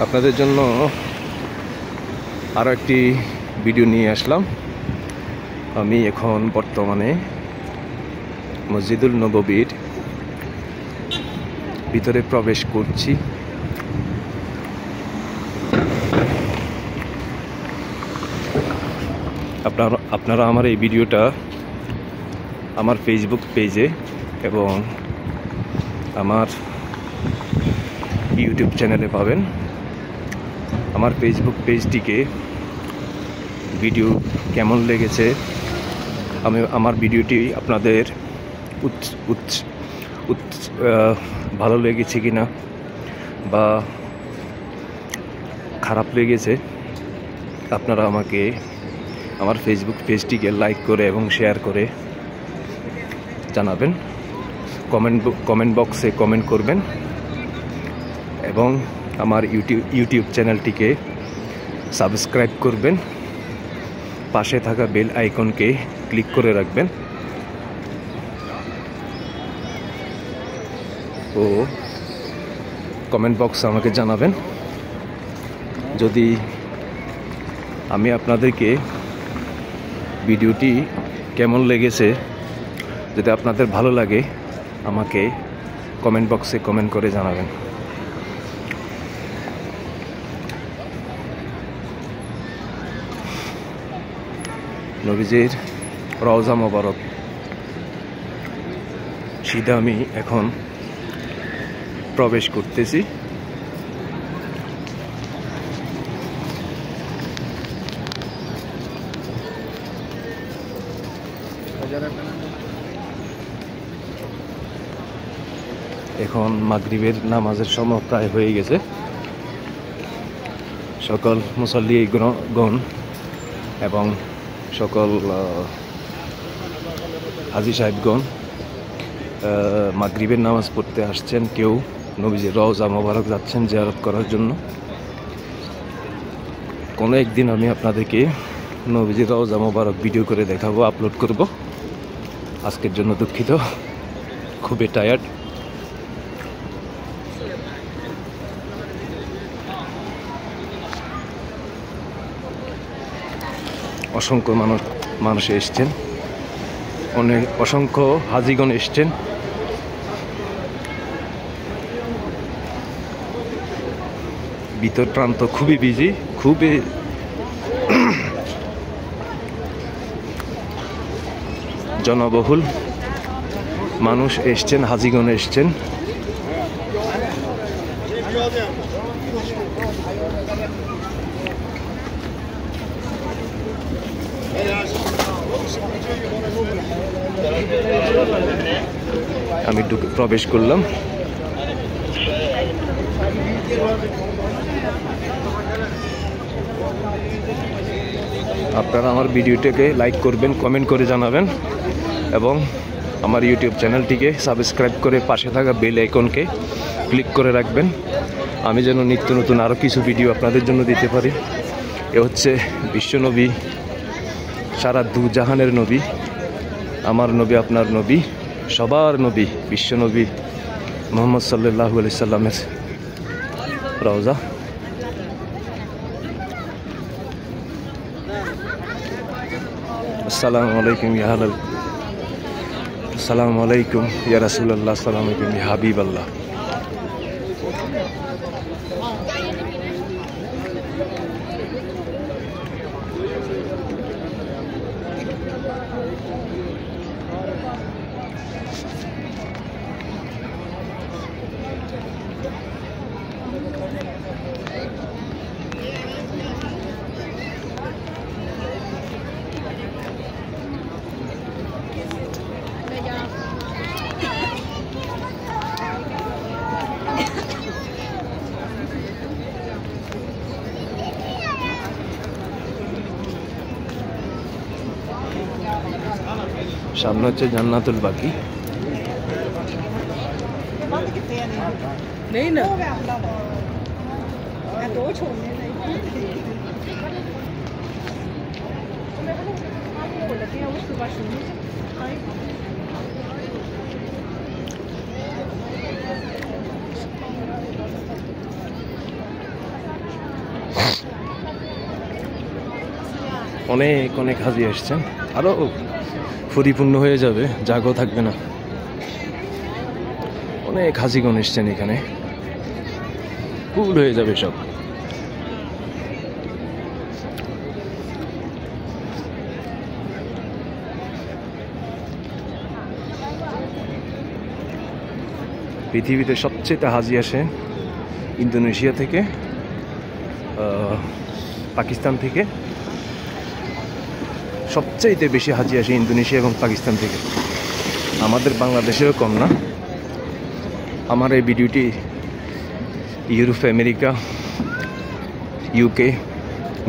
আপনাদের জন্য আরও একটি ভিডিও নিয়ে আসলাম। আমি এখন বর্তমানে মসজিদুল নববীর ভিতরে প্রবেশ করছি। আপনারা আমার এই ভিডিওটা আমার ফেসবুক পেজে এবং আমার ইউটিউব চ্যানেলে পাবেন। আমার ফেসবুক পেজটিকে ভিডিও কেমন লেগেছে, আমার ভিডিওটি আপনাদের ভালো লেগেছে কিনা বা খারাপ লেগেছে, আপনারা আমাকে আমার ফেসবুক পেজটিকে লাইক করে এবং শেয়ার করে জানাবেন। কমেন্ট বক্সে কমেন্ট করবেন এবং আমার ইউটিউব চ্যানেলটিকে সাবস্ক্রাইব করবেন। পাশে থাকা বেল আইকনকে ক্লিক করে রাখবেন ও কমেন্ট বক্সে আমাকে জানাবেন যদি আমি আপনাদেরকে ভিডিওটি কেমন লেগেছে। যদি আপনাদের ভালো লাগে আমাকে কমেন্ট বক্সে কমেন্ট করে জানাবেন। নবীজির রওজা মোবারক সিধা আমি এখন প্রবেশ করতেছি। এখন মাগরিবের নামাজের সময় প্রায় হয়ে গেছে। সকল মুসল্লিগণ এবং সকল হাজী সাহেবগণ মাগরিবের নামাজ পড়তে আসছেন। কেউ নবীজির রওজা মোবারক যাচ্ছেন জিয়ারত করার জন্য। কোনো একদিন আমি আপনাদেরকে নবীজির রওজা মোবারক ভিডিও করে দেখাবো, আপলোড করব। আজকের জন্য দুঃখিত, খুবই টায়ার্ড। অসংখ্য মানুষ এসছেন, অসংখ্য হাজিগণ এসছেন। ভিতর প্রান্ত খুবই বিজি, খুবই জনবহুল। মানুষ এসছেন, হাজিগণ এসছেন। আমি প্রবেশ করলাম। আপনারা আমার ভিডিওটাকে লাইক করবেন, কমেন্ট করে জানাবেন এবং আমার ইউটিউব চ্যানেলটিকে সাবস্ক্রাইব করে পাশে থাকা বেল আইকনকে ক্লিক করে রাখবেন, আমি যেন নিত্য নতুন আরও কিছু ভিডিও আপনাদের জন্য দিতে পারি। এ হচ্ছে বিশ্বনবী, সারা দুজাহানের নবী, আমার নবী, আপনার নবী, সবার নবী, বিশ্বনবী মুহাম্মদ সাল্লাল্লাহু আলাইহি সাল্লামের রওজা। আসসালামু আলাইকুম আসসালামু আলাইকুম ইয়া রাসূলুল্লাহ, আসসালামু আলাইকুম ইয়া হাবিবাল্লাহ। সামনে হচ্ছে জান্নাতুল বাকি। অনেক অনেক হাজি আসছেন, আরো পরিপূর্ণ হয়ে যাবে, জায়গাও থাকবে না। অনেক হাজিগণ এসছেন এখানে, ফুল হয়ে যাবে সব। পৃথিবীতে সবচেয়ে হাজি আসে ইন্দোনেশিয়া থেকে, পাকিস্তান থেকে। সবচাইতে বেশি হাজি আসে ইন্দোনেশিয়া এবং পাকিস্তান থেকে, আমাদের বাংলাদেশেও কম না। আমার এই ভিডিওটি ইউরোপ, আমেরিকা, ইউকে,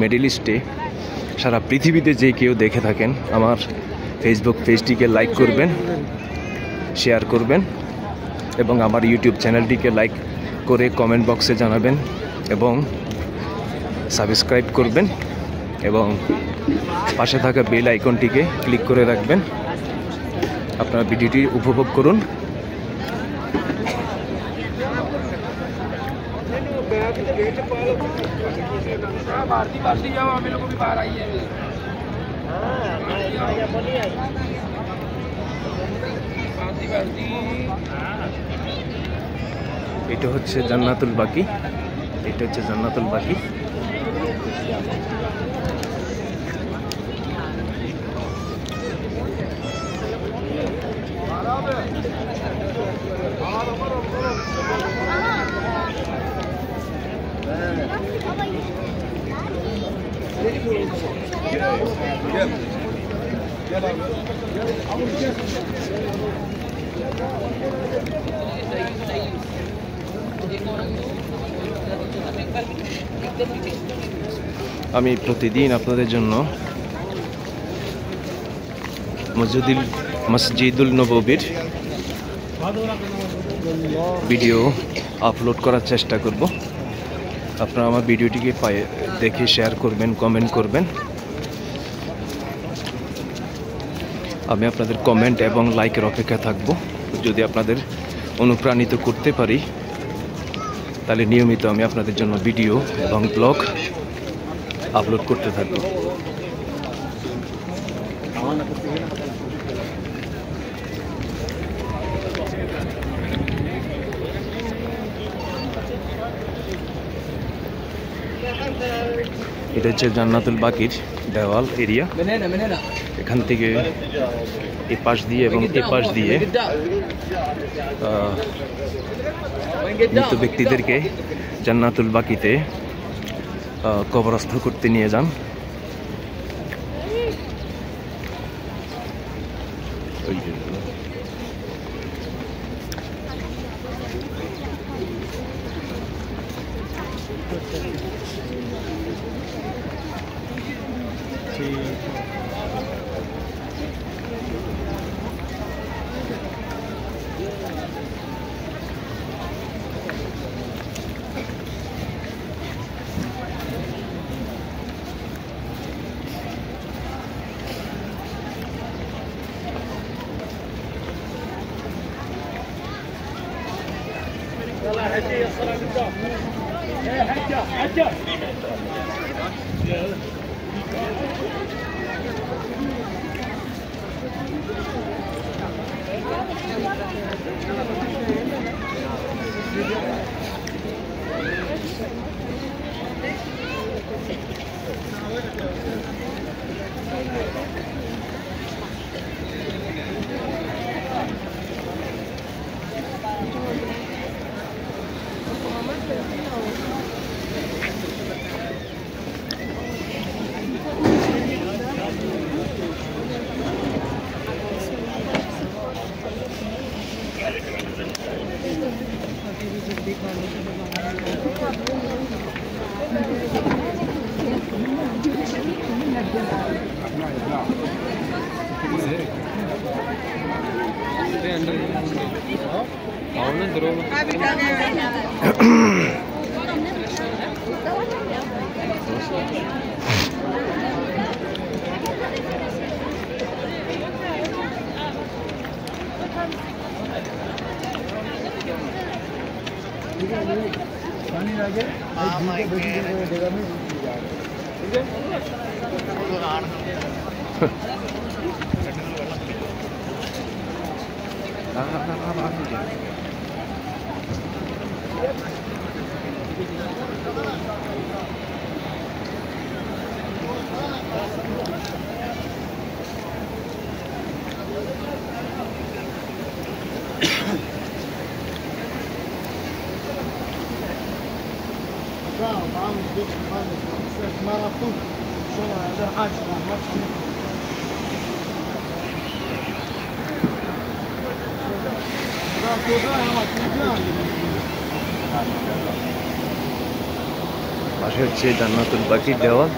মিডল ইস্টে, সারা পৃথিবীতে যে কেউ দেখে থাকেন, আমার ফেসবুক পেজটিকে লাইক করবেন, শেয়ার করবেন এবং আমার ইউটিউব চ্যানেলটিকে লাইক করে কমেন্ট বক্সে জানাবেন এবং সাবস্ক্রাইব করবেন এবং পাশে থাকা বেল আইকনটিকে ক্লিক করে রাখবেন। আপনারা ভিডিওটি উপভোগ করুন। এটা হচ্ছে জান্নাতুল বাকি, এটা হচ্ছে জান্নাতুল বাকি। আমি প্রতিদিন আপনাদের জন্য মসজিদুল নববীর ভিডিও আপলোড করার চেষ্টা করব। আপনারা আমার ভিডিওটিকে দেখে শেয়ার করবেন, কমেন্ট করবেন। আমি আপনাদের কমেন্ট এবং লাইকের অপেক্ষায় থাকব। যদি আপনাদের অনুপ্রাণিত করতে পারি তাহলে নিয়মিত আমি আপনাদের জন্য ভিডিও এবং ব্লগ আপলোড করতে থাকব। এটা হচ্ছে জান্নাতুল বাকির দেওয়াল এরিয়া। এখান থেকে এ পাশ দিয়ে এবং এ পাশ দিয়ে মৃত ব্যক্তিদেরকে জান্নাতুল বাকিতে কবরস্থ করতে নিয়ে যান। পাশে হচ্ছে জান্নাতুল বাকির দেওয়াল।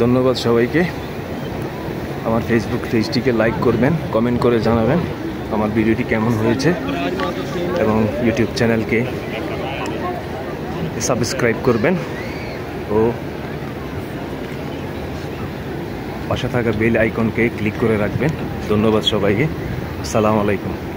ধন্যবাদ সবাইকে। আমার ফেসবুক পেজটিকে লাইক করবেন, কমেন্ট করে জানাবেন আমার ভিডিওটি কেমন হয়েছে, এবং ইউটিউব চ্যানেলকে সাবস্ক্রাইব করবেন ও পাশে থাকা বেল আইকনকে ক্লিক করে রাখবেন। ধন্যবাদ সবাইকে। আসসালামু আলাইকুম।